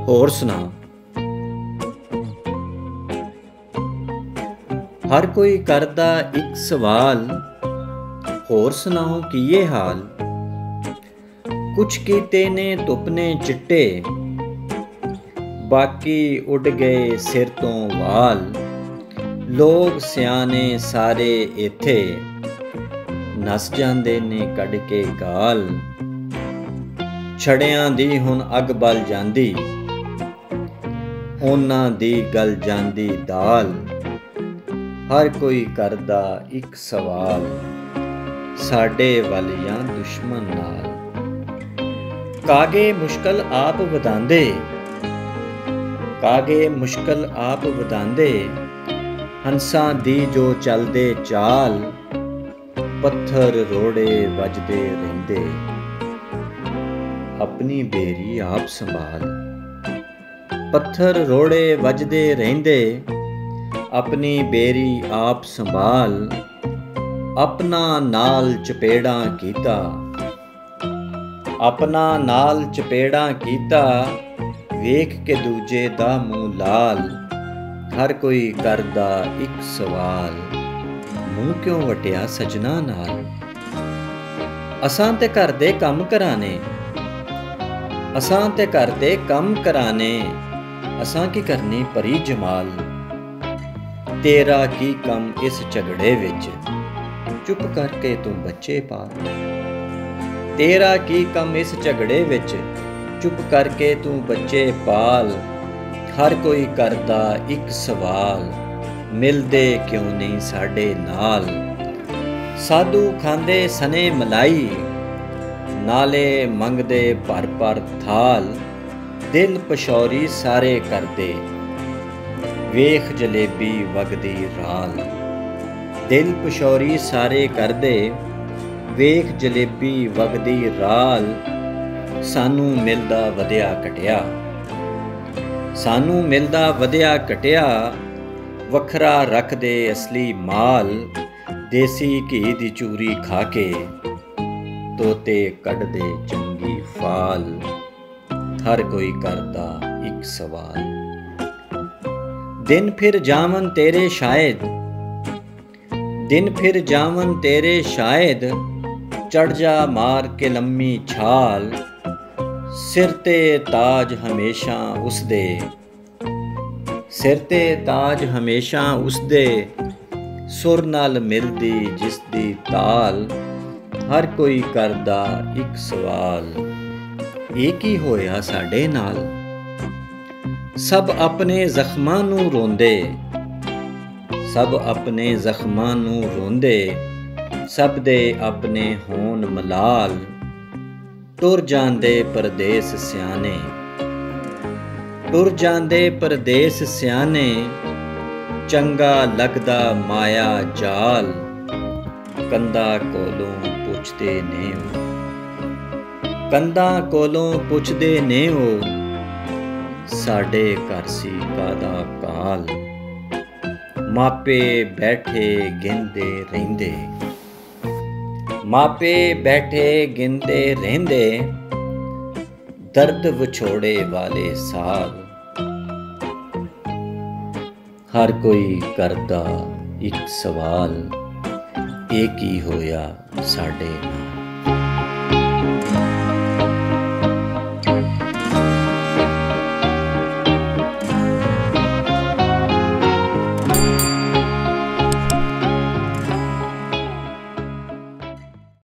होर सुना। हर कोई करदा एक सवाल, होर सुनाओ की ये हाल। कुछ कीते ने धुपने चिट्टे, बाकी उड़ गए सिर तो वाल। लोग सियाने सारे इत्थे, नस जांदे ने कढ के गाल। छड़ियां दी हुण अग बल जांदी, उन्हां दी गल जांदी दाल। हर कोई करदा एक सवाल, साडे वल जां दुश्मन नाल। कागे मुश्किल आप वधांदे, कागे मुश्किल आप वधांदे। हंसां दी जो चलदे चाल, पत्थर रोड़े वजदे रहिंदे। अपनी बेरी आप संभाल, पत्थर रोड़े वजदे रहिंदे। अपनी बेरी आप संभाल, अपना नाल चपेड़ां कीता। अपना नाल चपेड़ां कीता, वेख के दूजे दा मूँह लाल। हर कोई करदा एक सवाल, मूँह क्यों वटिया सजना नाल। असां ते घर दे कम कराने, असां ते घर दे कम कराने। असां की करनी परी जमाल। तेरा की कम इस झगड़े विच, चुप करके तू बच्चे पाल। तेरा की कम इस झगड़े विच, चुप करके तू बच्चे पाल। हर कोई करदा एक सवाल, मिलदे क्यों नहीं साडे नाल। साधु खांदे सने मलाई, नाले मंगदे भर भर थाल। दिल पछौरी सारे करदे, वेख जलेबी वगदी राल। दिल पछौरी सारे करदे, वेख जलेबी वगदी राल। सानू मिलदा वधिया घटिया, सानू मिलदा वधिया घटिया। वखरा रखदे असली माल, देसी घी दी चूरी खा के, तोते कढदे चंगी फाल। हर कोई करदा एक सवाल, दिन फिर जावन तेरे शायद। दिन फिर जावन तेरे शायद, चढ़ जा मार के लम्मी छाल। सिर ते ताज हमेशा उसदे, सिर ते ताज हमेशा उसदे। सुर नाल मिलदी जिसदी ताल। हर कोई करदा एक सवाल, ਇਹ ਕੀ ਹੋਇਆ ਸਾਡੇ ਨਾਲ। ਸਭ ਆਪਣੇ ਜ਼ਖਮਾਂ ਨੂੰ ਰੋਂਦੇ, ਸਭ ਆਪਣੇ ਜ਼ਖਮਾਂ ਨੂੰ ਰੋਂਦੇ। ਸਭ ਦੇ ਆਪਣੇ ਹੋਣ ਮਲਾਲ। ਟੁਰ ਜਾਂਦੇ ਪਰਦੇਸ ਸਿਆਣੇ, ਟੁਰ ਜਾਂਦੇ ਪਰਦੇਸ ਸਿਆਣੇ। ਚੰਗਾ ਲੱਗਦਾ ਮਾਇਆ ਜਾਲ, ਕੰਧਾਂ ਕੋਲੋਂ ਪੁੱਛਦੇ ਨੇ ਉਹ। ਕੰਧਾਂ ਕੋਲੋਂ ਪੁੱਛਦੇ ਨੇ ਉਹ, ਸਾਡੇ ਘਰ ਸੀ ਕਾਹਦਾ ਕਾਲ। ਮਾਪੇ ਬੈਠੇ ਗਿਣਦੇ ਰਹਿੰਦੇ, ਮਾਪੇ ਬੈਠੇ ਗਿਣਦੇ ਰਹਿੰਦੇ। ਦਰਦ ਵਿਛੋੜੇ ਵਾਲੇ ਸਾਲ। ਹਰ ਕੋਈ ਕਰਦਾ ਇੱਕ ਸਵਾਲ, ਇਹ ਕੀ ਹੋਇਆ ਸਾਡੇ ਨਾਲ।